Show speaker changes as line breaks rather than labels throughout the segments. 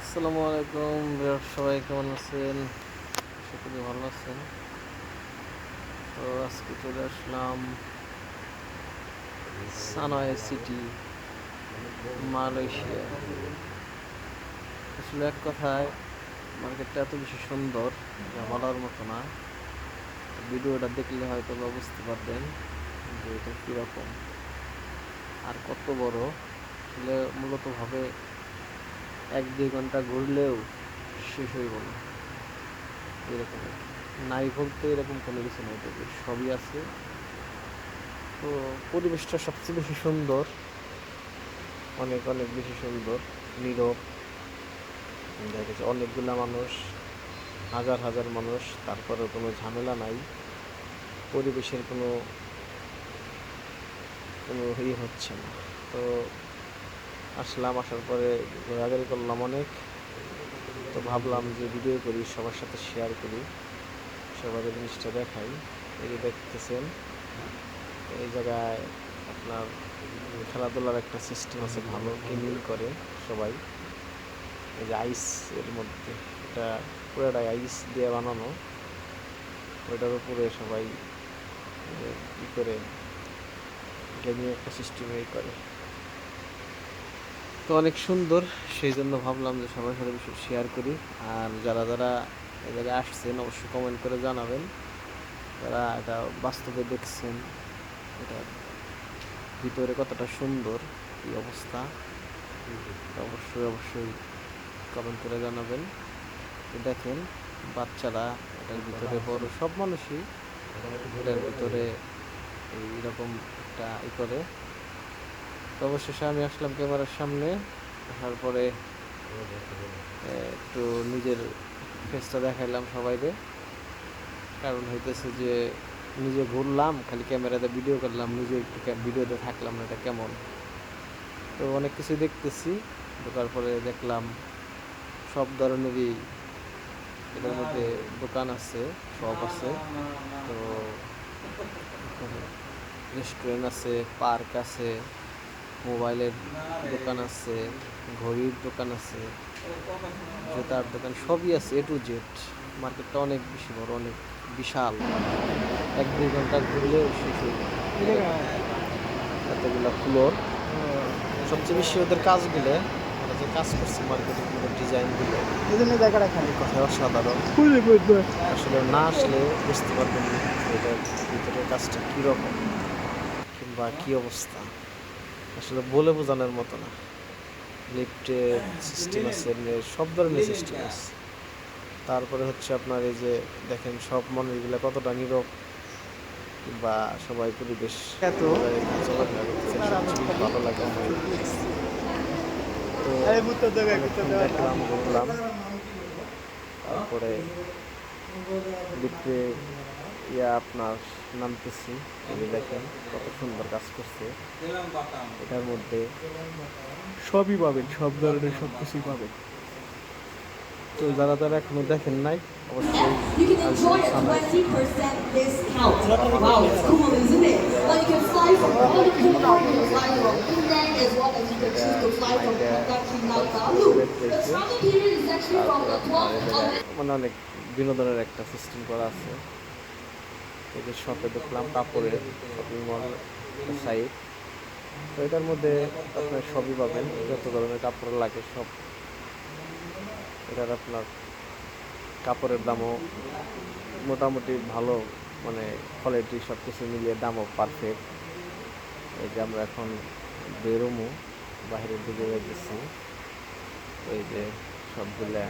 আসসালামু আলাইকুম সবাই কেমন আছেন? আশা করি ভালো আছেন। তো আজকে চলে আসলাম সানয় সিটি, মালয়েশিয়া। আসলে এক কথায় মার্কেটটা এত বেশি সুন্দর যা বলার মতো না। ভিডিওটা দেখলে হয়তো বা বুঝতে পারবেন যে এটা কীরকম আর কত বড়। আসলে মূলত ভাবে 1-2 ঘন্টা ঘুরলেও শেষ হইব না, এরকম আর কি। নাই বলতে এরকম কোনো কিছু নাই, তবে সবই আছে। তো পরিবেশটা সবচেয়ে বেশি সুন্দর, অনেক অনেক বেশি সুন্দর, নীরব। দেখা গেছে অনেকগুলা মানুষ, হাজার হাজার মানুষ, তারপরেও কোনো ঝামেলা নাই, পরিবেশের কোনো কোনো হচ্ছে না। তো আসলাম, আসার পরে ঘোরাঘুরি করলাম অনেক। তো ভাবলাম যে ভিডিও করি, সবার সাথে শেয়ার করি, সবার জিনিসটা দেখাই। এই যে দেখতেছেন, এই জায়গায় আপনার খেলাধুলার একটা সিস্টেম আছে, ভালো গেমিং করে সবাই। এই যে আইস এর মধ্যে, এটা পুরোটাই আইস দিয়ে বানানো, ওইটার উপরে সবাই ই করে গেমিং একটা সিস্টেম করে। তো অনেক সুন্দর, সেই জন্য ভাবলাম যে সবার সাথে বিষয় শেয়ার করি। আর যারা যারা এই জায়গায় আসছেন অবশ্যই কমেন্ট করে জানাবেন, যারা এটা বাস্তবে দেখছেন, এটা ভিতরে কতটা সুন্দর, কী অবস্থা, অবশ্যই অবশ্যই কমেন্ট করে জানাবেন। তো দেখেন, বাচ্চারা, এটার ভিতরে বড় সব মানুষই এটার ভিতরে এইরকম একটা করে। তো অবশেষে আমি আসলাম ক্যামেরার সামনে। আসার পরে একটু নিজের ফেসটা দেখাইলাম সবাইকে। কারণ হইতেছে যে নিজে ঘুরলাম, খালি ক্যামেরাতে ভিডিও করলাম, নিজে একটু ভিডিওতে থাকলাম না, এটা কেমন। তো অনেক কিছুই দেখতেছি, ঢোকার পরে দেখলাম সব ধরনেরই এটার মধ্যে দোকান আছে, শপ আছে। তো রেস্টুরেন্ট আছে, পার্ক আছে, মোবাইলের দোকান আছে, ঘড়ির দোকান আছে, জুতার দোকান, সবই আছে, A to Z। মার্কেটটা অনেক বেশি বড়, অনেক বিশাল, 1-2 ঘন্টা ঘুরলেও শেষ হয়ে যাবে। এতগুলা ফ্লোর। সবচেয়ে বেশি ওদের কাজগুলো, ওরা যে কাজ করছে মার্কেটের মধ্যে, ডিজাইনগুলো, কথায় অসাধারণ। আসলে না আসলে বুঝতে পারবেন না এটার ভিতরের কাজটা কীরকম কিংবা কী অবস্থা, আসলে বলে বোঝানোর মতো না। লিফটের সিস্টেম আছে, সব ধরনের সিস্টেম আছে। তারপরে হচ্ছে আপনার এই যে দেখেন সব মানুষগুলো কতটা নীরব, কিংবা সবাই পরিবেশ এত চলাফেরা করতেছে, সবচেয়ে ভালো লাগে আমার। তো দেখলাম, ঘুরলাম, তারপরে লিফটে আপনার নামতেছি। এই দেখেন কত সুন্দর কাজ করছে, এটার মধ্যে সবই পাবেন, সব ধরনের সব কিছুই পাবেন। তো যারা যারা এখনো দেখেন নাই, অবশ্যই মানে অনেক বিনোদনের একটা সিস্টেম করা আছে। এই যে শপে দেখলাম কাপড়ের শপিং মল সাইট। তো এটার মধ্যে আপনার সবই পাবেন, যত ধরনের কাপড় লাগে সব। এটার আপনার কাপড়ের দামও মোটামুটি ভালো, মানে কোয়ালিটি সব কিছু মিলিয়ে দামও পারফেক্ট। এই যে আমরা এখন বেরোমো, বাইরের দিকে যাচ্ছি। এই যে সবগুলা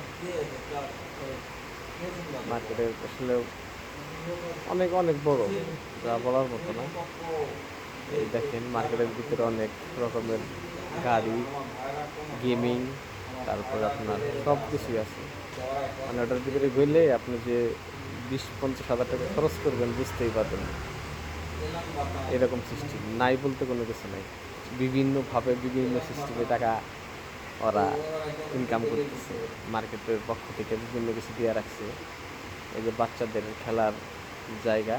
মার্কেটের আসলে অনেক অনেক বড়, যা বলার মতো না। এই দেখেন মার্কেটের ভিতরে অনেক রকমের গাড়ি, গেমিং, তারপর আপনার সব কিছুই আছে। মানে ওটার ভিতরে গেলে আপনি যে 20-50 হাজার টাকা খরচ করবেন বুঝতেই পারবেন, এরকম সিস্টেম নাই বলতে কোনো কিছু নাই। বিভিন্নভাবে বিভিন্ন সিস্টেমে টাকা ওরা ইনকাম করতেছে, মার্কেটের পক্ষ থেকে বিভিন্ন কিছু দিয়ে রাখছে। এই যে বাচ্চাদের খেলার জায়গা।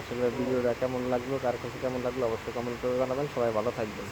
আসলে ভিডিওটা কেমন লাগলো, কার কাছে কেমন লাগলো অবশ্যই কমেন্ট করে জানাবেন। সবাই ভালো থাকবেন।